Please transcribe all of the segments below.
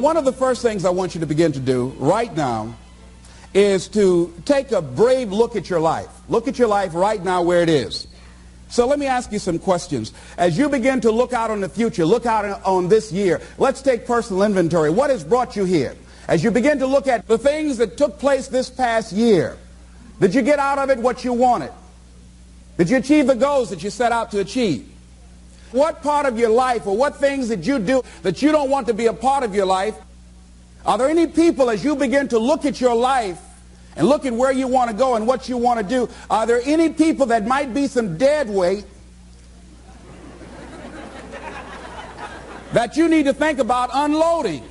one of the first things I want you to begin to do right now is to take a brave look at your life. Look at your life right now where it is. So let me ask you some questions. As you begin to look out on the future, look out on this year, let's take personal inventory. What has brought you here? As you begin to look at the things that took place this past year, did you get out of it what you wanted? Did you achieve the goals that you set out to achieve? What part of your life or what things did you do that you don't want to be a part of your life? Are there any people, as you begin to look at your life and look at where you want to go and what you want to do, are there any people that might be some dead weight that you need to think about unloading?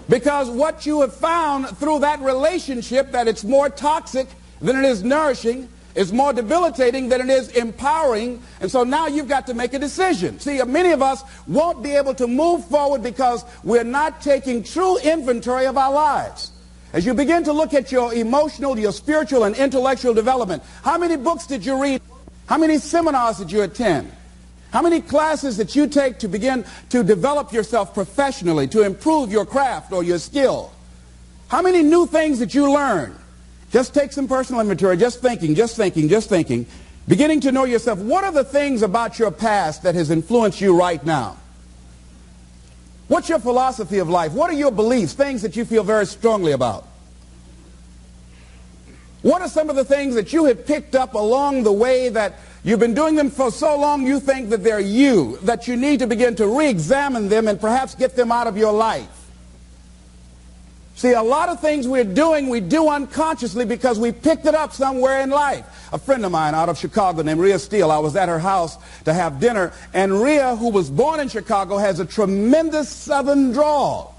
Because what you have found through that relationship, that it's more toxic than it is nourishing, is more debilitating than it is empowering, and so now you've got to make a decision. See, many of us won't be able to move forward because we're not taking true inventory of our lives. As you begin to look at your emotional, your spiritual, and intellectual development, how many books did you read? How many seminars did you attend? How many classes did you take to begin to develop yourself professionally, to improve your craft or your skill? How many new things did you learn? Just take some personal inventory, just thinking. Beginning to know yourself. What are the things about your past that has influenced you right now? What's your philosophy of life? What are your beliefs, things that you feel very strongly about? What are some of the things that you have picked up along the way that you've been doing them for so long you think that they're you, that you need to begin to re-examine them and perhaps get them out of your life? See, a lot of things we're doing, we do unconsciously because we picked it up somewhere in life. A friend of mine out of Chicago named Rhea Steele, I was at her house to have dinner, and Rhea, who was born in Chicago, has a tremendous southern drawl.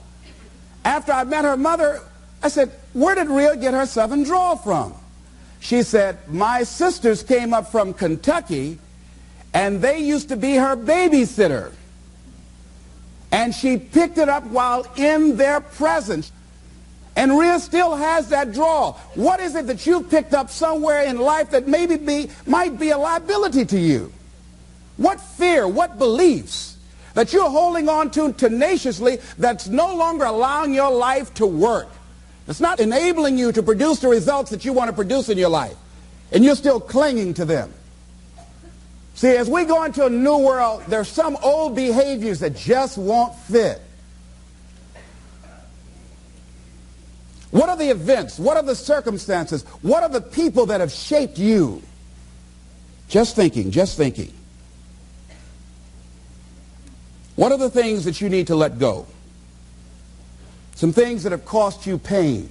After I met her mother, I said, where did Rhea get her southern drawl from? She said, my sisters came up from Kentucky, and they used to be her babysitter. And she picked it up while in their presence. And Rhea still has that drawl. What is it that you've picked up somewhere in life that might be a liability to you? What fear, what beliefs that you're holding on to tenaciously that's no longer allowing your life to work? It's not enabling you to produce the results that you want to produce in your life. And you're still clinging to them. See, as we go into a new world, there's some old behaviors that just won't fit. What are the events? What are the circumstances? What are the people that have shaped you? Just thinking. What are the things that you need to let go? Some things that have cost you pain,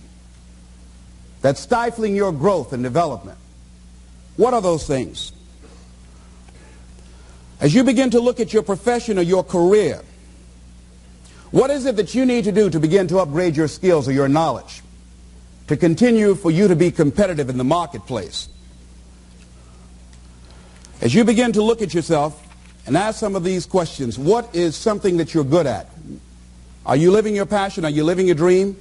that's stifling your growth and development. What are those things? As you begin to look at your profession or your career, what is it that you need to do to begin to upgrade your skills or your knowledge, to continue for you to be competitive in the marketplace? As you begin to look at yourself and ask some of these questions, what is something that you're good at? Are you living your passion? Are you living your dream?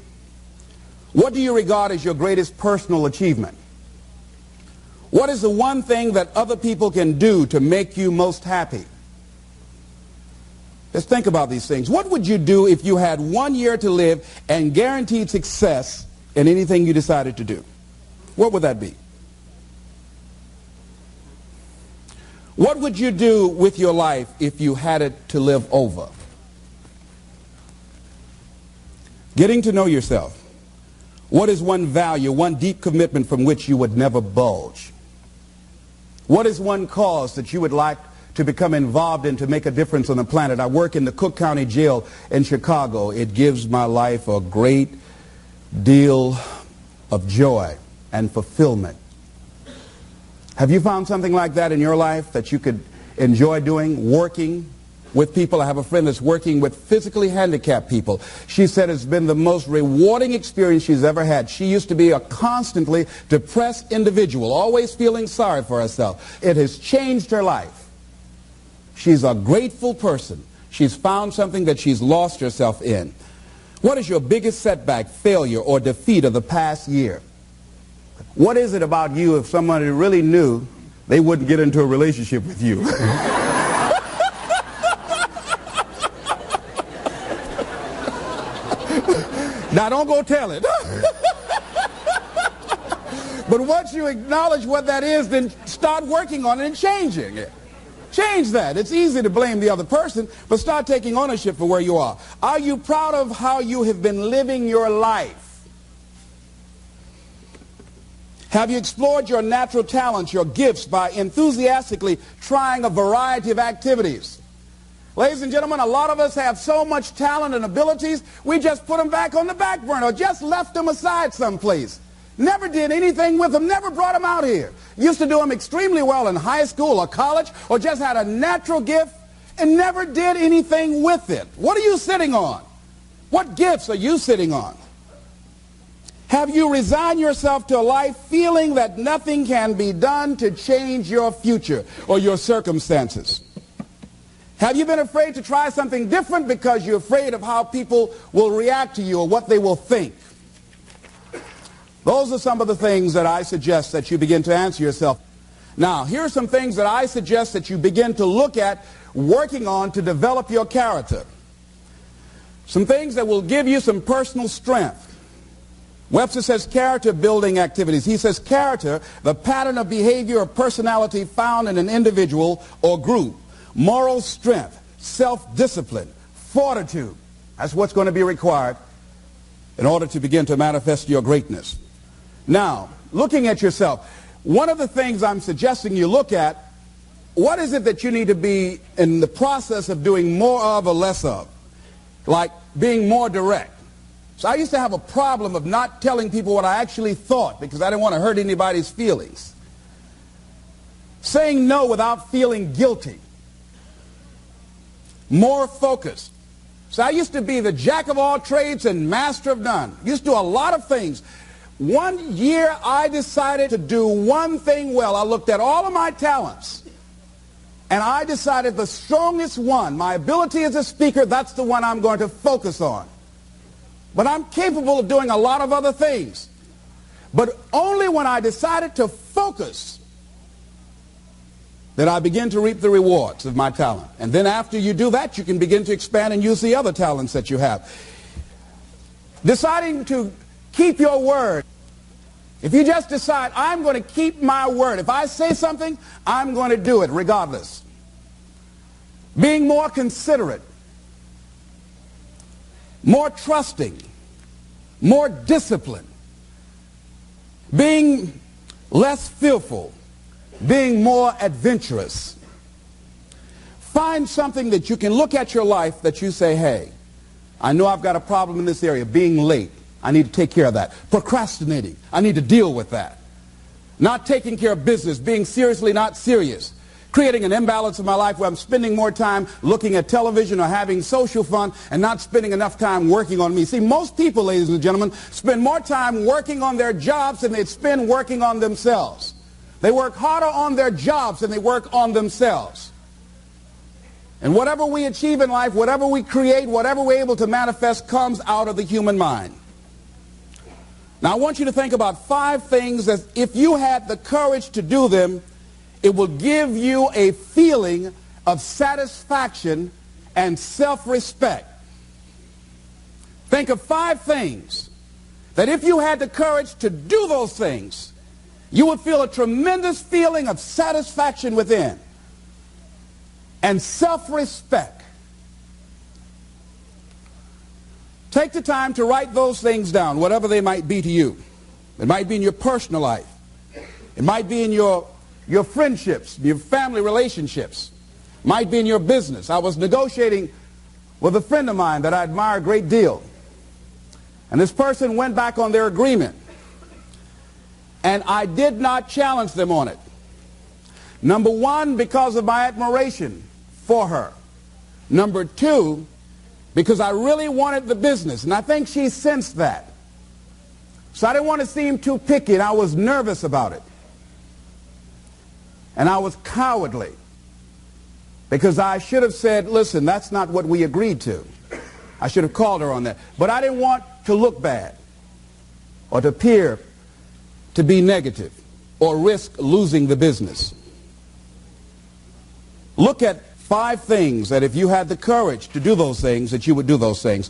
What do you regard as your greatest personal achievement? What is the one thing that other people can do to make you most happy? Let's think about these things. What would you do if you had 1 year to live and guaranteed success in anything you decided to do? What would that be? What would you do with your life if you had it to live over? Getting to know yourself. What is one value, one deep commitment from which you would never bulge? What is one cause that you would like to become involved in to make a difference on the planet? I work in the Cook County Jail in Chicago. It gives my life a great deal of joy and fulfillment. Have you found something like that in your life that you could enjoy doing, working with people? I have a friend that's working with physically handicapped people. She said it's been the most rewarding experience she's ever had. She used to be a constantly depressed individual, always feeling sorry for herself. It has changed her life. She's a grateful person. She's found something that she's lost herself in. What is your biggest setback, failure, or defeat of the past year? What is it about you, if somebody really knew, they wouldn't get into a relationship with you? Now don't go tell it. But once you acknowledge what that is, then start working on it and changing it. Change that. It's easy to blame the other person, but start taking ownership for where you are. Are you proud of how you have been living your life? Have you explored your natural talents, your gifts, by enthusiastically trying a variety of activities? Ladies and gentlemen, a lot of us have so much talent and abilities, we just put them back on the back burner or just left them aside someplace. Never did anything with them, never brought them out here. Used to do them extremely well in high school or college, or just had a natural gift and never did anything with it. What are you sitting on? What gifts are you sitting on? Have you resigned yourself to a life feeling that nothing can be done to change your future or your circumstances? Have you been afraid to try something different because you're afraid of how people will react to you or what they will think? Those are some of the things that I suggest that you begin to answer yourself. Now, here are some things that I suggest that you begin to look at working on to develop your character. Some things that will give you some personal strength. Webster says character building activities. He says character, the pattern of behavior or personality found in an individual or group. Moral strength, self-discipline, fortitude. That's what's going to be required in order to begin to manifest your greatness. Now, looking at yourself, one of the things I'm suggesting you look at, what is it that you need to be in the process of doing more of or less of? Like being more direct. So I used to have a problem of not telling people what I actually thought because I didn't want to hurt anybody's feelings. Saying no without feeling guilty. More focused. So I used to be the jack of all trades and master of none. Used to do a lot of things. One year I decided to do one thing well. I looked at all of my talents and I decided the strongest one, my ability as a speaker, that's the one I'm going to focus on. But I'm capable of doing a lot of other things. But only when I decided to focus that I begin to reap the rewards of my talent. And then after you do that, you can begin to expand and use the other talents that you have. Deciding to keep your word. If you just decide, I'm going to keep my word. If I say something, I'm going to do it regardless. Being more considerate. More trusting. More disciplined. Being less fearful. Being more adventurous. Find something that you can look at your life that you say, hey, I know I've got a problem in this area. Being late. I need to take care of that. Procrastinating. I need to deal with that. Not taking care of business. Being seriously not serious. Creating an imbalance in my life where I'm spending more time looking at television or having social fun and not spending enough time working on me. See, most people, ladies and gentlemen, spend more time working on their jobs than they spend working on themselves. They work harder on their jobs than they work on themselves. And whatever we achieve in life, whatever we create, whatever we're able to manifest comes out of the human mind. Now I want you to think about 5 things that if you had the courage to do them, it will give you a feeling of satisfaction and self-respect. Think of 5 things that if you had the courage to do those things, you would feel a tremendous feeling of satisfaction within and self-respect. Take the time to write those things down, whatever they might be to you. It might be in your personal life. It might be in your friendships, your family relationships. It might be in your business. I was negotiating with a friend of mine that I admire a great deal. And this person went back on their agreement. And I did not challenge them on it. Number 1, because of my admiration for her. Number 2, because I really wanted the business, and I think she sensed that. So I didn't want to seem too picky, and I was nervous about it. And I was cowardly, because I should have said, listen, that's not what we agreed to. I should have called her on that. But I didn't want to look bad, or to appear to be negative, or risk losing the business. Look at 5 things that if you had the courage to do those things, that you would do those things.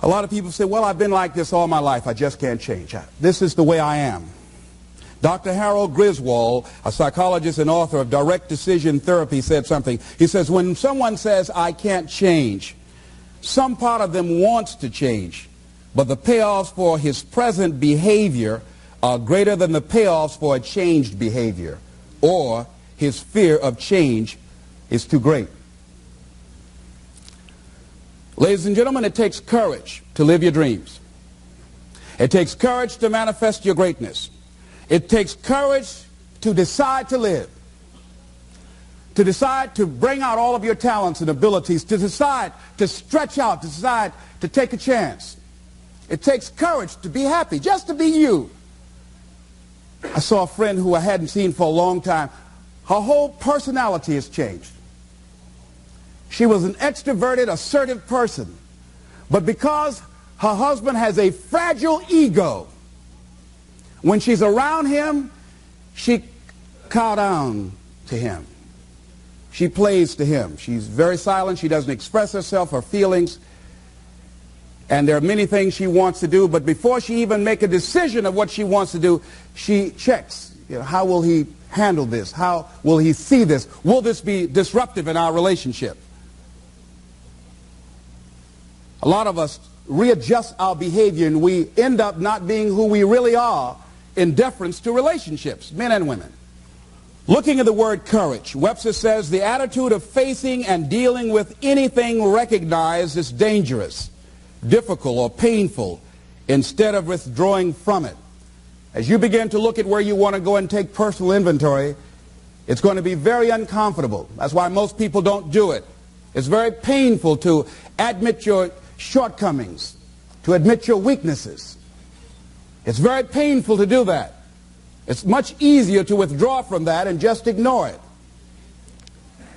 A lot of people say, well, I've been like this all my life. I just can't change. This is the way I am. Dr. Harold Griswold, a psychologist and author of Direct Decision Therapy, said something. He says, when someone says, I can't change, some part of them wants to change, but the payoffs for his present behavior are greater than the payoffs for a changed behavior, or his fear of change is too great. Ladies and gentlemen, it takes courage to live your dreams. It takes courage to manifest your greatness. It takes courage to decide to live, to decide to bring out all of your talents and abilities, to decide to stretch out, to decide to take a chance. It takes courage to be happy, just to be you. I saw a friend who I hadn't seen for a long time. Her whole personality has changed. She was an extroverted, assertive person. But because her husband has a fragile ego, when she's around him, she cows down to him. She plays to him. She's very silent. She doesn't express herself, her feelings. And there are many things she wants to do, but before she even makes a decision of what she wants to do, she checks. How will he handle this? How will he see this? Will this be disruptive in our relationship? A lot of us readjust our behavior and we end up not being who we really are in deference to relationships, men and women. Looking at the word courage, Webster says the attitude of facing and dealing with anything recognized as dangerous, difficult, or painful instead of withdrawing from it. As you begin to look at where you want to go and take personal inventory, it's going to be very uncomfortable. That's why most people don't do it. It's very painful to admit your shortcomings, to admit your weaknesses. It's very painful to do that. It's much easier to withdraw from that and just ignore it.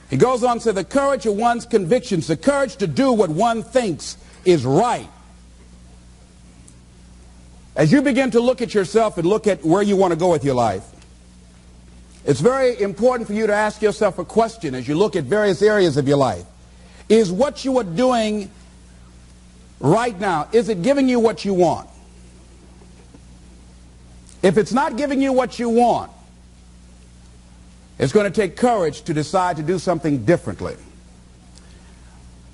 He goes on to say the courage of one's convictions, the courage to do what one thinks is right. As you begin to look at yourself and look at where you want to go with your life, it's very important for you to ask yourself a question as you look at various areas of your life. Is what you are doing right now, is it giving you what you want? If it's not giving you what you want, it's going to take courage to decide to do something differently.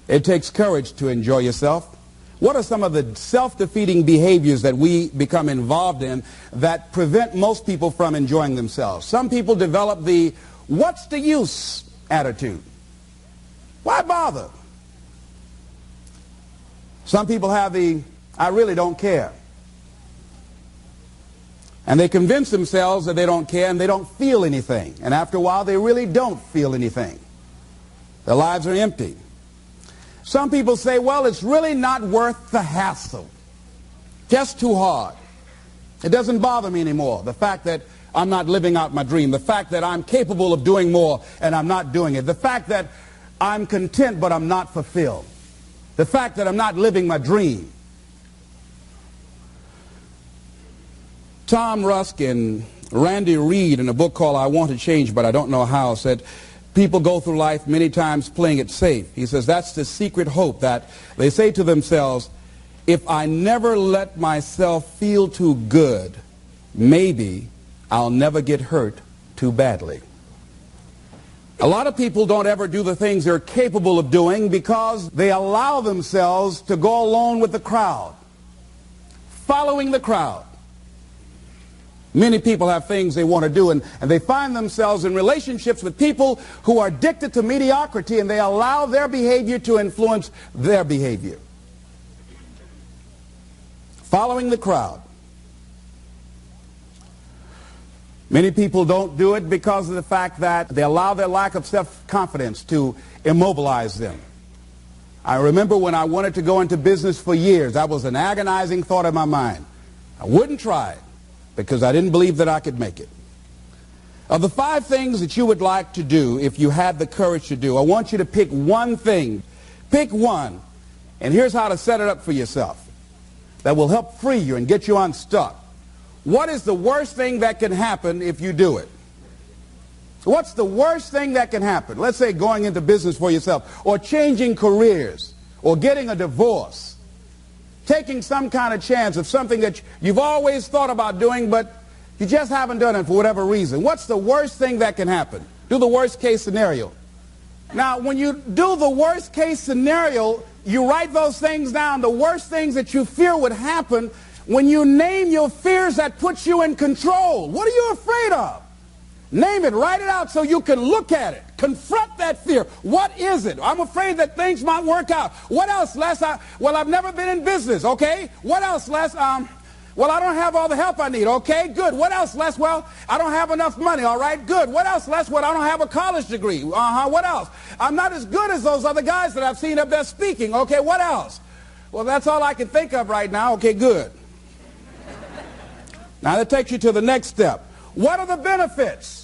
It takes courage to enjoy yourself. What are some of the self-defeating behaviors that we become involved in that prevent most people from enjoying themselves? Some people develop the what's the use attitude. Why bother? Some people have the I really don't care. And they convince themselves that they don't care and they don't feel anything. And after a while, they really don't feel anything. Their lives are empty. Some people say, well, it's really not worth the hassle. Just too hard. It doesn't bother me anymore. The fact that I'm not living out my dream. The fact that I'm capable of doing more and I'm not doing it. The fact that I'm content but I'm not fulfilled. The fact that I'm not living my dream. Tom Rusk and Randy Reed in a book called I Want to Change But I Don't Know How said people go through life many times playing it safe. He says that's the secret hope, that they say to themselves, if I never let myself feel too good, maybe I'll never get hurt too badly. A lot of people don't ever do the things they're capable of doing because they allow themselves to go along with the crowd, following the crowd. Many people have things they want to do, and they find themselves in relationships with people who are addicted to mediocrity, and they allow their behavior to influence their behavior. Following the crowd. Many people don't do it because of the fact that they allow their lack of self-confidence to immobilize them. I remember when I wanted to go into business for years, that was an agonizing thought in my mind. I wouldn't try it, because I didn't believe that I could make it. Of the 5 things that you would like to do if you had the courage to do, I want you to pick one thing. Pick one. And here's how to set it up for yourself that will help free you and get you unstuck. What is the worst thing that can happen if you do it? What's the worst thing that can happen? Let's say going into business for yourself, or changing careers, or getting a divorce. taking some kind of chance of something that you've always thought about doing, but you just haven't done it for whatever reason. What's the worst thing that can happen? Do the worst case scenario. Now, when you do the worst case scenario, you write those things down, the worst things that you fear would happen. When you name your fears, that puts you in control. What are you afraid of? Name it, write it out so you can look at it. Confront that fear. What is it? I'm afraid that things might work out. What else, Les? Well, I've never been in business, okay? What else, Les? Well, I don't have all the help I need, okay? Good. What else, Les? Well, I don't have enough money, all right? Good. What else, Les? Well, I don't have a college degree. What else? I'm not as good as those other guys that I've seen up there speaking, okay? What else? Well, that's all I can think of right now, okay? Good. Now, that takes you to the next step. What are the benefits?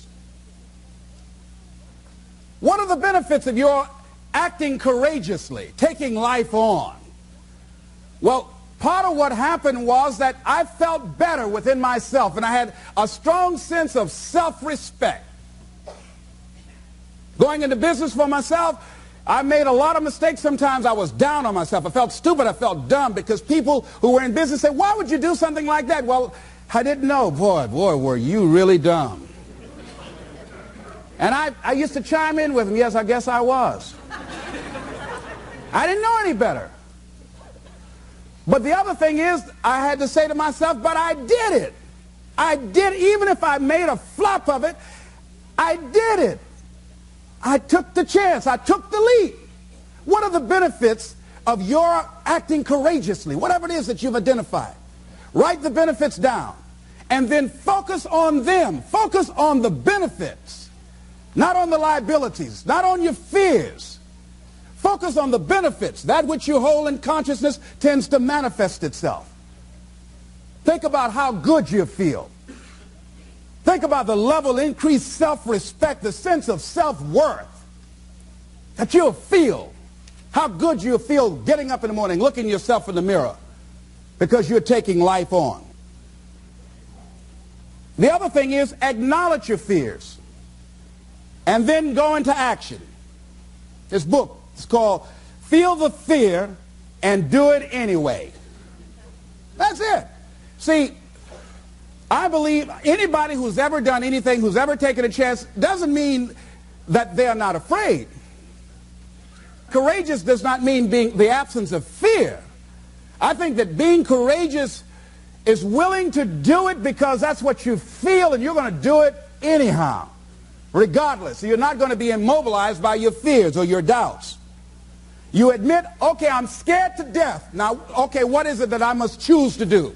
What are the benefits of your acting courageously, taking life on? Well, part of what happened was that I felt better within myself, and I had a strong sense of self-respect. Going into business for myself, I made a lot of mistakes. Sometimes I was down on myself. I felt stupid. I felt dumb because people who were in business said, why would you do something like that? Well, I didn't know. Boy, were you really dumb. And I used to chime in with them. Yes, I guess I was. I didn't know any better. But the other thing is, I had to say to myself, but I did it. I did, even if I made a flop of it, I did it. I took the chance. I took the leap. What are the benefits of your acting courageously? Whatever it is that you've identified. Write the benefits down. And then focus on them. Focus on the benefits. Not on the liabilities, not on your fears. Focus on the benefits. That which you hold in consciousness tends to manifest itself. Think about how good you feel. Think about the level of increased self-respect, the sense of self-worth that you'll feel. How good you'll feel getting up in the morning, looking yourself in the mirror because you're taking life on. The other thing is acknowledge your fears. And then go into action. This book is called Feel the Fear and Do It Anyway. That's it. See, I believe anybody who's ever done anything, who's ever taken a chance, doesn't mean that they're not afraid. Courageous does not mean being the absence of fear. I think that being courageous is willing to do it because that's what you feel and you're going to do it anyhow. Regardless, so you're not going to be immobilized by your fears or your doubts. You admit, okay, I'm scared to death. Now, okay, what is it that I must choose to do?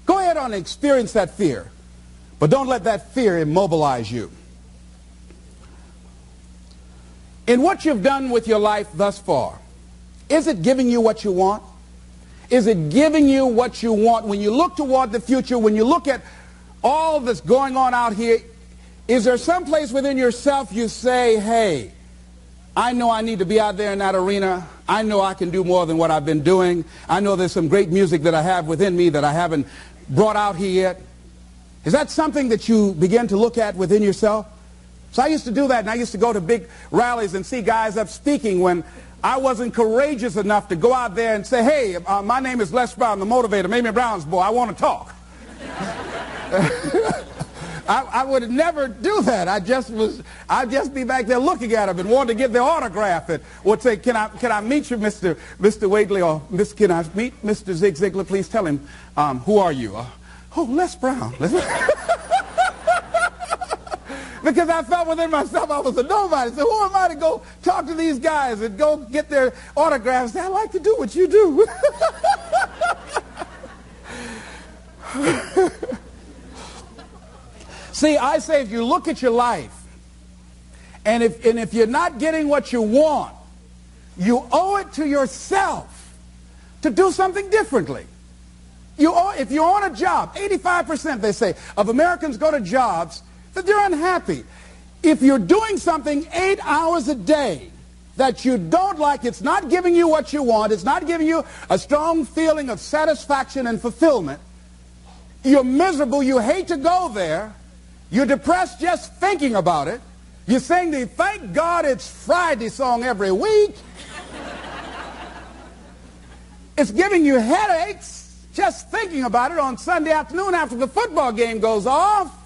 Go ahead and experience that fear, but don't let that fear immobilize you. In what you've done with your life thus far, is it giving you what you want? Is it giving you what you want? When you look toward the future, when you look at all that's going on out here, is there some place within yourself you say, hey, I know I need to be out there in that arena. I know I can do more than what I've been doing. I know there's some great music that I have within me that I haven't brought out here yet. Is that something that you begin to look at within yourself? So I used to do that, and I used to go to big rallies and see guys up speaking when I wasn't courageous enough to go out there and say, hey, my name is Les Brown, the motivator, Mamie Brown's boy. I want to talk. I would never do that. I'd just be back there looking at them and want to get their autograph and would say, can I meet you, Mr. Waitley, or can I meet Mr. Zig Ziglar? Please tell him, who are you? Oh, Les Brown. Because I felt within myself I was a nobody. So who am I to go talk to these guys and go get their autographs? I like to do what you do. See, I say if you look at your life, and if you're not getting what you want, you owe it to yourself to do something differently. If you're on a job, 85%, they say, of Americans go to jobs that they're unhappy. If you're doing something 8 hours a day that you don't like, it's not giving you what you want, it's not giving you a strong feeling of satisfaction and fulfillment, you're miserable, you hate to go there, you're depressed just thinking about it, you sing the Thank God It's Friday song every week, It's giving you headaches just thinking about it on Sunday afternoon after the football game goes off.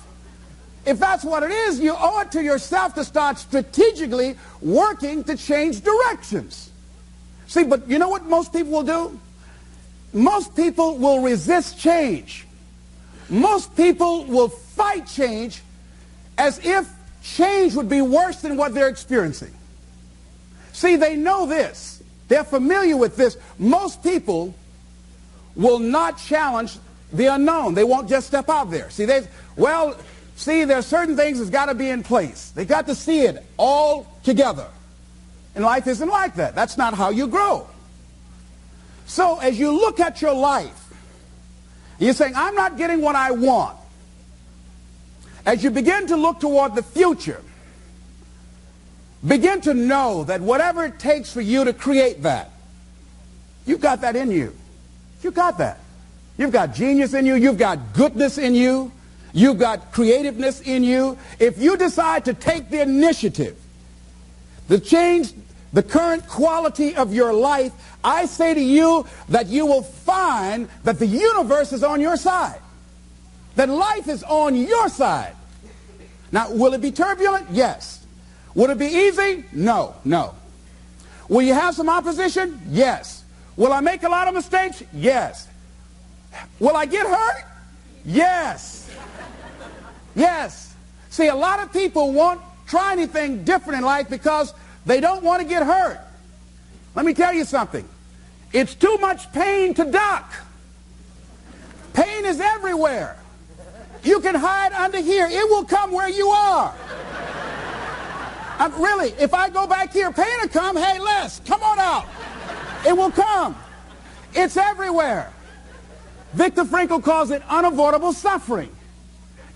If that's what it is, you owe it to yourself to start strategically working to change directions. See, but you know what most people will do? Most people will resist change. Most people will fight change as if change would be worse than what they're experiencing. See, they know this. They're familiar with this. Most people will not challenge the unknown. They won't just step out there. See, there's certain things that's got to be in place. They got to see it all together. And life isn't like that. That's not how you grow. So as you look at your life, you're saying, I'm not getting what I want. As you begin to look toward the future, begin to know that whatever it takes for you to create that, you've got that in you. You've got that. You've got genius in you. You've got goodness in you. You've got creativeness in you. If you decide to take the initiative to change the current quality of your life, I say to you that you will find that the universe is on your side. That life is on your side. Now, will it be turbulent? Yes. Will it be easy? No, no. Will you have some opposition? Yes. Will I make a lot of mistakes? Yes. Will I get hurt? Yes. Yes. See, a lot of people won't try anything different in life because they don't want to get hurt. Let me tell you something. It's too much pain to duck. Pain is everywhere. You can hide under here. It will come where you are. Really, if I go back here, pain will come. Hey, Les, come on out. It will come. It's everywhere. Viktor Frankl calls it unavoidable suffering.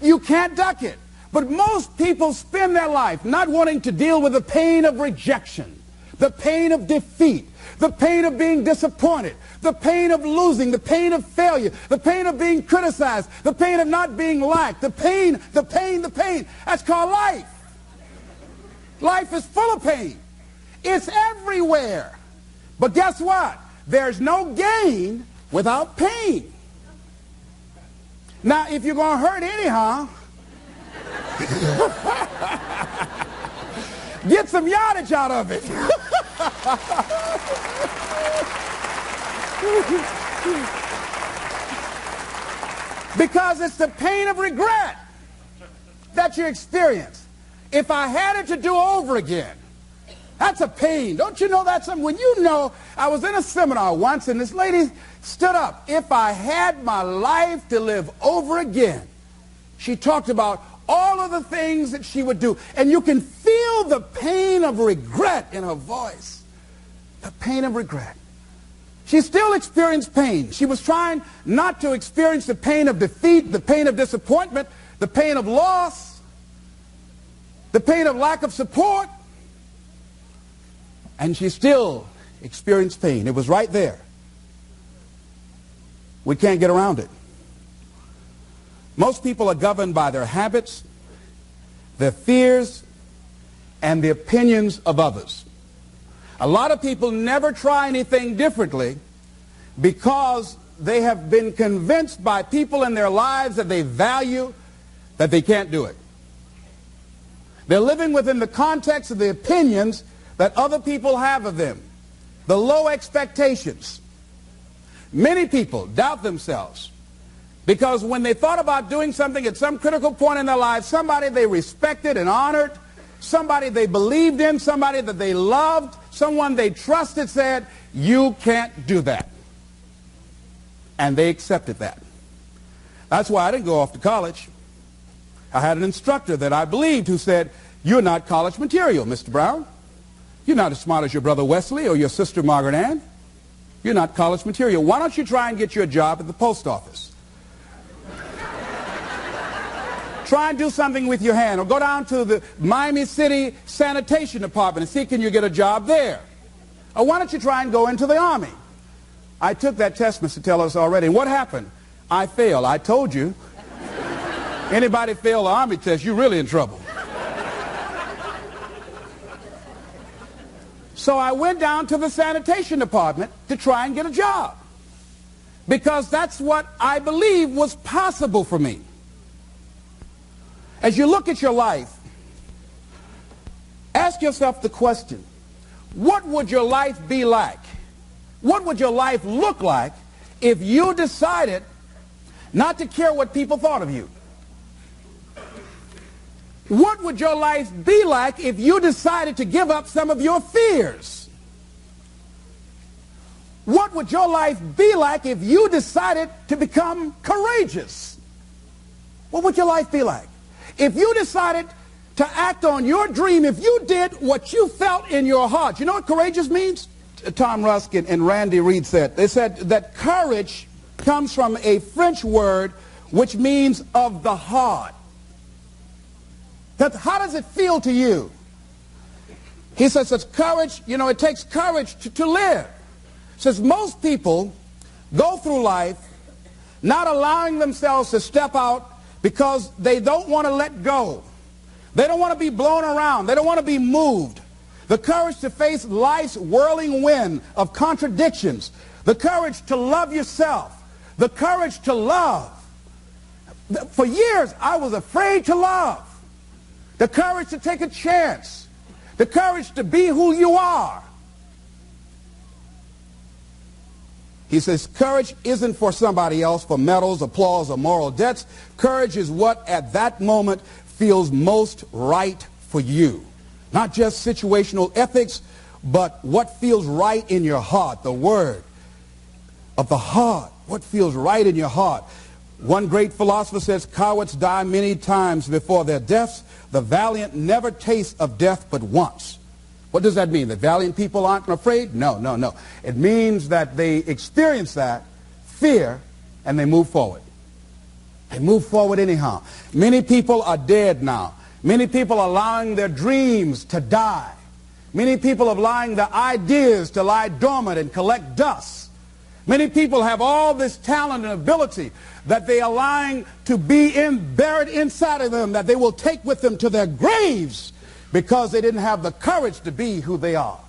You can't duck it. But most people spend their life not wanting to deal with the pain of rejection, the pain of defeat, the pain of being disappointed, the pain of losing, the pain of failure, the pain of being criticized, the pain of not being liked, the pain. That's called life. Life is full of pain. It's everywhere. But guess what? There's no gain without pain. Now, if you're going to hurt anyhow, get some yardage out of it. Because it's the pain of regret that you experience. If I had it to do over again, that's a pain. Don't you know that's something? When you know, I was in a seminar once and this lady stood up. If I had my life to live over again, she talked about all of the things that she would do. And you can feel the pain of regret in her voice. The pain of regret. She still experienced pain. She was trying not to experience the pain of defeat, the pain of disappointment, the pain of loss, the pain of lack of support. And she still experienced pain. It was right there. We can't get around it. Most people are governed by their habits, their fears, and the opinions of others. A lot of people never try anything differently because they have been convinced by people in their lives that they value that they can't do it. They're living within the context of the opinions that other people have of them, the low expectations. Many people doubt themselves because when they thought about doing something at some critical point in their lives, somebody they respected and honored, somebody they believed in, somebody that they loved, someone they trusted said, you can't do that. And they accepted that. That's why I didn't go off to college. I had an instructor that I believed who said, you're not college material, Mr. Brown. You're not as smart as your brother Wesley or your sister Margaret Ann. You're not college material. Why don't you try and get you a job at the post office? Try and do something with your hand, or go down to the Miami City Sanitation Department and see can you get a job there. Or why don't you try and go into the Army? I took that test, Mr. Tellers, already. And what happened? I failed. I told you. Anybody fail the Army test, you're really in trouble. So I went down to the sanitation department to try and get a job. because that's what I believe was possible for me. As you look at your life, ask yourself the question, what would your life be like? What would your life look like if you decided not to care what people thought of you? What would your life be like if you decided to give up some of your fears? What would your life be like if you decided to become courageous? What would your life be like? If you decided to act on your dream, if you did what you felt in your heart. You know what courageous means? Tom Rusk and Randy Reed said. They said that courage comes from a French word which means of the heart. How does it feel to you? He says that courage, you know, it takes courage to live. Says most people go through life not allowing themselves to step out because they don't want to let go. They don't want to be blown around. They don't want to be moved. The courage to face life's whirling wind of contradictions. The courage to love yourself. The courage to love. For years, I was afraid to love. The courage to take a chance. The courage to be who you are. He says courage isn't for somebody else, for medals, applause, or moral debts. Courage is what at that moment feels most right for you. Not just situational ethics, but what feels right in your heart. The word of the heart. What feels right in your heart. One great philosopher says, cowards die many times before their deaths. The valiant never taste of death but once. What does that mean? That valiant people aren't afraid? No, no, no. It means that they experience that fear and they move forward. They move forward anyhow. Many people are dead now. Many people are allowing their dreams to die. Many people are allowing their ideas to lie dormant and collect dust. Many people have all this talent and ability that they are allowing to be buried inside of them, that they will take with them to their graves because they didn't have the courage to be who they are.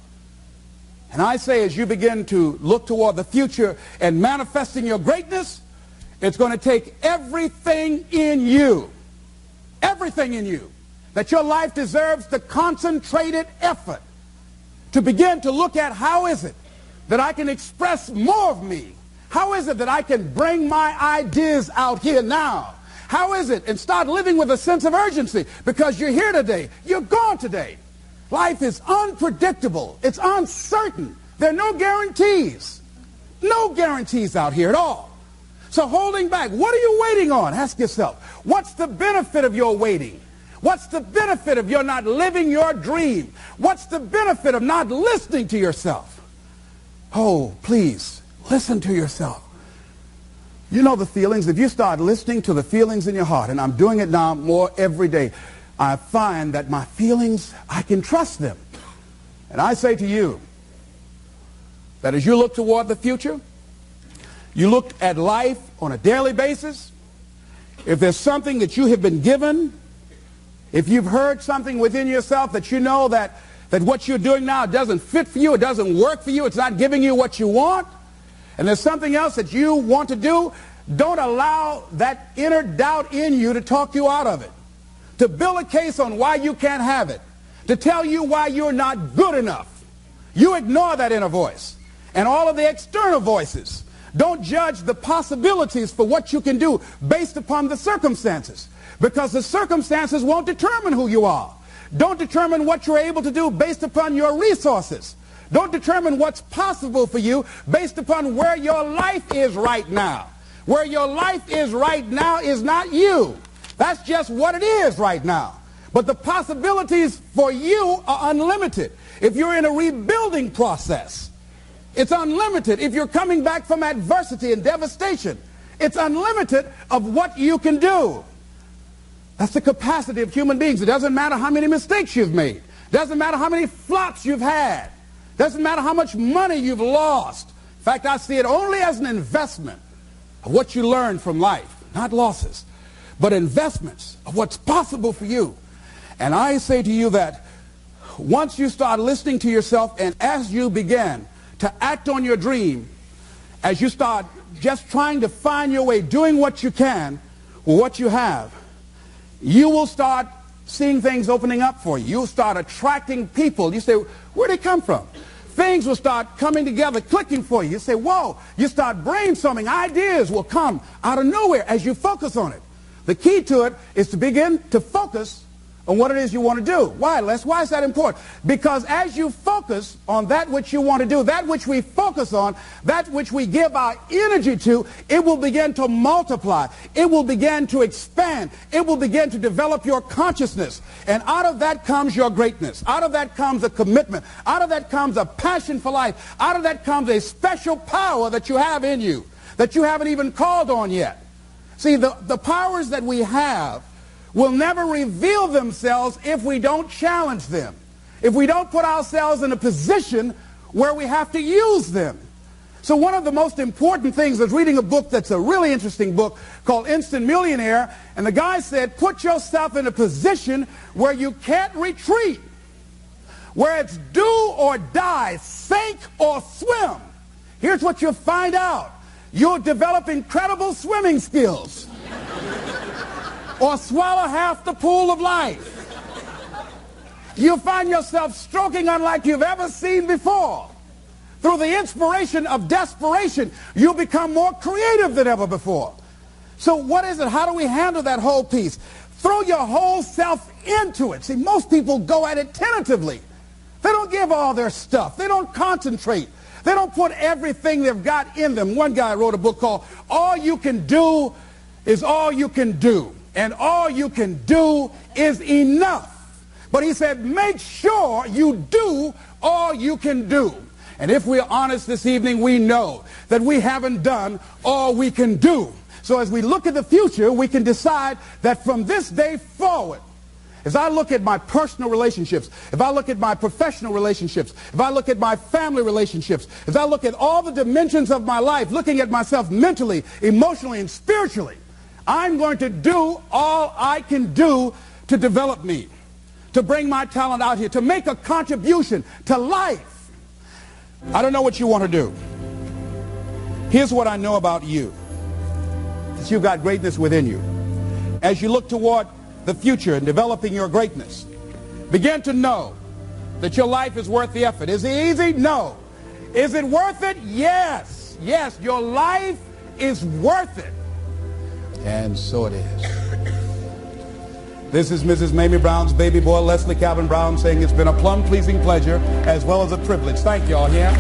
And I say, as you begin to look toward the future and manifesting your greatness, it's going to take everything in you, that your life deserves the concentrated effort to begin to look at how is it that I can express more of me? How is it that I can bring my ideas out here now? How is it? And start living with a sense of urgency, because you're here today, you're gone today. Life is unpredictable. It's uncertain. There are no guarantees. No guarantees out here at all. So holding back, what are you waiting on? Ask yourself, what's the benefit of your waiting? What's the benefit of your not living your dream? What's the benefit of not listening to yourself? Oh, please, listen to yourself. You know the feelings. If you start listening to the feelings in your heart, and I'm doing it now more every day, I find that my feelings, I can trust them. And I say to you that as you look toward the future, you look at life on a daily basis, if there's something that you have been given, if you've heard something within yourself that you know that what you're doing now doesn't fit for you, it doesn't work for you, it's not giving you what you want, and there's something else that you want to do, don't allow that inner doubt in you to talk you out of it, to build a case on why you can't have it, to tell you why you're not good enough. You ignore that inner voice and all of the external voices. Don't judge the possibilities for what you can do based upon the circumstances, because the circumstances won't determine who you are. Don't determine what you're able to do based upon your resources. Don't determine what's possible for you based upon where your life is right now. Where your life is right now is not you. That's just what it is right now. But the possibilities for you are unlimited. If you're in a rebuilding process, it's unlimited. If you're coming back from adversity and devastation, it's unlimited of what you can do. That's the capacity of human beings. It doesn't matter how many mistakes you've made. It doesn't matter how many flops you've had. It doesn't matter how much money you've lost. In fact, I see it only as an investment of what you learn from life. Not losses, but investments of what's possible for you. And I say to you that once you start listening to yourself, and as you begin to act on your dream, as you start just trying to find your way, doing what you can with what you have, you will start seeing things opening up for you. You'll start attracting people. You say, where'd they come from? Things will start coming together, clicking for you. You say, whoa. You start brainstorming. Ideas will come out of nowhere as you focus on it. The key to it is to begin to focus on what it is you want to do. Why, Les? Why is that important? Because as you focus on that which you want to do, that which we focus on, that which we give our energy to, it will begin to multiply. It will begin to expand. It will begin to develop your consciousness. And out of that comes your greatness. Out of that comes a commitment. Out of that comes a passion for life. Out of that comes a special power that you have in you that you haven't even called on yet. See, the powers that we have will never reveal themselves if we don't challenge them, if we don't put ourselves in a position where we have to use them. So one of the most important things is reading a book that's a really interesting book called Instant Millionaire, and the guy said, put yourself in a position where you can't retreat, where it's do or die, sink or swim. Here's what you'll find out. You'll develop incredible swimming skills. Or swallow half the pool of life. You'll find yourself stroking unlike you've ever seen before. Through the inspiration of desperation, you'll become more creative than ever before. So what is it? How do we handle that whole piece? Throw your whole self into it. See, most people go at it tentatively. They don't give all their stuff. They don't concentrate. They don't put everything they've got in them. One guy wrote a book called All You Can Do Is All You Can Do. And all you can do is enough. But he said, make sure you do all you can do. And if we're honest this evening, we know that we haven't done all we can do. So as we look at the future, we can decide that from this day forward, as I look at my personal relationships, if I look at my professional relationships, if I look at my family relationships, if I look at all the dimensions of my life, looking at myself mentally, emotionally, and spiritually, I'm going to do all I can do to develop me, to bring my talent out here, to make a contribution to life. I don't know what you want to do. Here's what I know about you. That you've got greatness within you. As you look toward the future and developing your greatness, begin to know that your life is worth the effort. Is it easy? No. Is it worth it? Yes. Yes, your life is worth it. And so it is. This is Mrs. Mamie Brown's baby boy, Leslie Calvin Brown, saying it's been a plum-pleasing pleasure as well as a privilege. Thank you all here.